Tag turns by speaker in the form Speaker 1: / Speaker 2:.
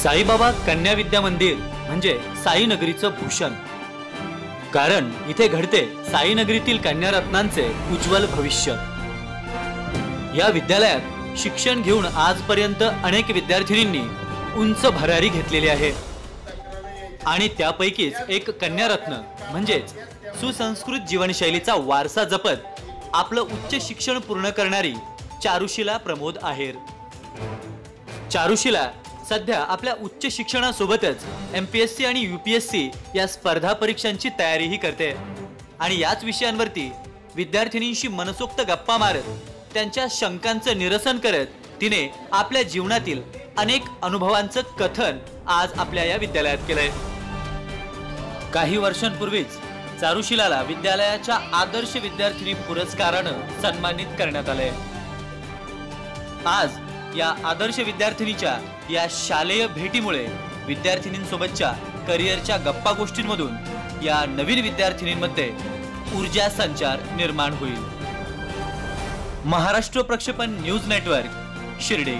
Speaker 1: साईबाबा कन्या विद्या मंदिर म्हणजे साईनगरीचं भूषण। कारण इथे घडते साईनगरीतील कन्यारत्नांचे उज्ज्वल भविष्य। या विद्यालयात शिक्षण घेऊन आजपर्यंत अनेक विद्यार्थिनींनी उंच भरारी घेतलेली आहे आणि त्यापैकीच एक कन्यारत्न म्हणजेच सुसंस्कृत जीवनशैलीचा वारसा जपत आपलं उच्च शिक्षण पूर्ण करणारी चारुशिला प्रमोद आहेर। चारुशिला सध्या आपल्या उच्च शिक्षणासोबतच MPSC आणि UPSC या स्पर्धा परीक्षांची तयारीही करते आणि याच विषयांवरती विद्यार्थिनींशी मनसोक्त गप्पा मारत त्यांच्या शंकांचं निरसन करत तिने आपल्या जीवनातील अनेक अनुभवांचं कथन आज आपल्या या विद्यालयात केलंय। काही वर्षांपूर्वीच चारुशिलाला विद्यालयाच्या आदर्श विद्यार्थिनी पुरस्कारानं सन्मानित करण्यात आलंय। आज या आदर्श विद्यार्थिनीच्या या शालेय भेटीमुळे विद्यार्थिनींसोबतच्या करिअरच्या गप्पा गोष्टींमधून या नवीन विद्यार्थिनींमध्ये ऊर्जा संचार निर्माण होईल। महाराष्ट्र प्रक्षेपण न्यूज नेटवर्क, शिर्डी।